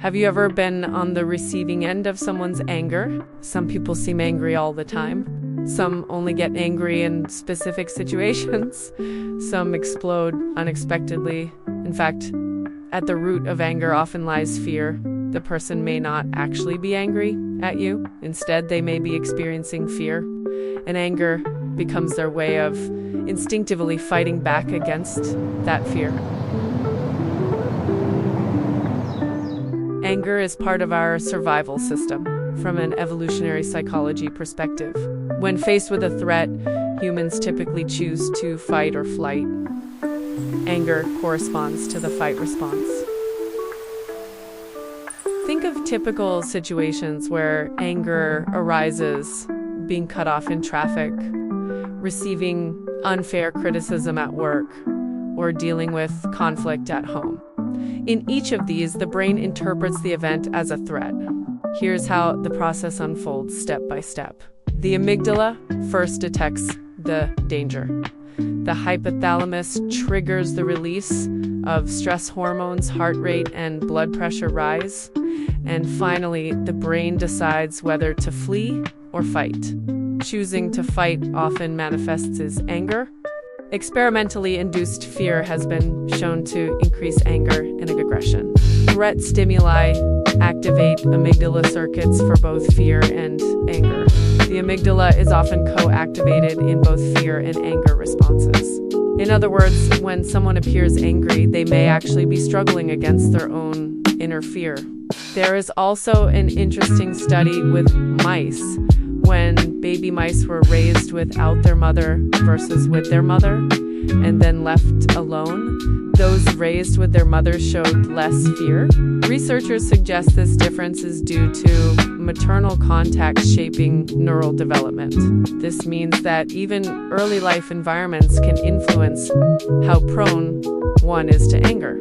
Have you ever been on the receiving end of someone's anger? Some people seem angry all the time. Some only get angry in specific situations. Some explode unexpectedly. In fact, at the root of anger often lies fear. The person may not actually be angry at you. Instead, they may be experiencing fear. And anger becomes their way of instinctively fighting back against that fear. Anger is part of our survival system from an evolutionary psychology perspective. When faced with a threat, humans typically choose to fight or flight. Anger corresponds to the fight response. Think of typical situations where anger arises: being cut off in traffic, receiving unfair criticism at work, or dealing with conflict at home. In each of these, the brain interprets the event as a threat. Here's how the process unfolds step by step. The amygdala first detects the danger. The hypothalamus triggers the release of stress hormones, heart rate and blood pressure rise. And finally, the brain decides whether to flee or fight. Choosing to fight often manifests as anger. Experimentally induced fear has been shown to increase anger and aggression. Threat stimuli activate amygdala circuits for both fear and anger. The amygdala is often co-activated in both fear and anger responses. In other words, when someone appears angry, they may actually be struggling against their own inner fear. There is also an interesting study with mice. When baby mice were raised without their mother versus with their mother, and then left alone, those raised with their mother showed less fear. Researchers suggest this difference is due to maternal contact shaping neural development. This means that even early life environments can influence how prone one is to anger.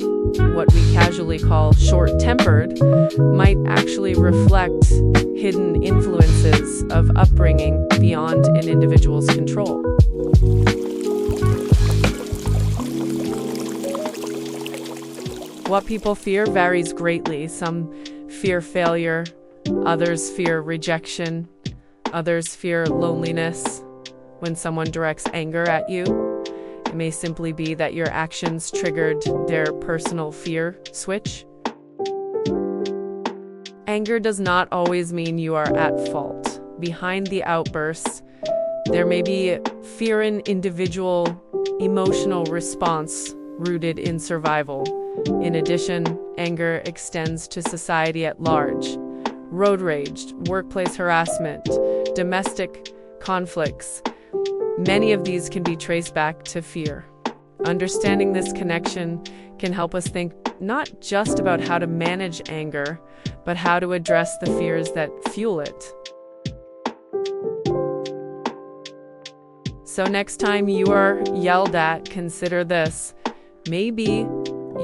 What we casually call short-tempered might actually reflect hidden influences of upbringing beyond an individual's control. What people fear varies greatly. Some fear failure, others fear rejection, others fear loneliness. When someone directs anger at you, it may simply be that your actions triggered their personal fear switch. Anger does not always mean you are at fault. Behind the outbursts, there may be fear in individual emotional response rooted in survival. In addition, anger extends to society at large. Road rage, workplace harassment, domestic conflicts. Many of these can be traced back to fear. Understanding this connection can help us think not just about how to manage anger, but how to address the fears that fuel it. So next time you are yelled at, consider this. Maybe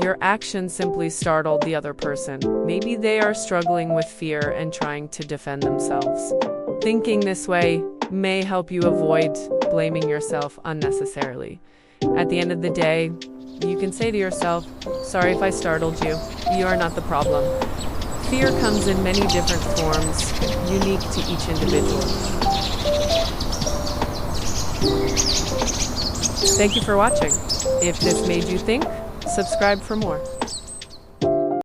your action simply startled the other person. Maybe they are struggling with fear and trying to defend themselves. Thinking this way may help you avoid blaming yourself unnecessarily. At the end of the day, you can say to yourself, "Sorry if I startled you. You are not the problem." Fear comes in many different forms, unique to each individual. Thank you for watching. If this made you think, subscribe for more.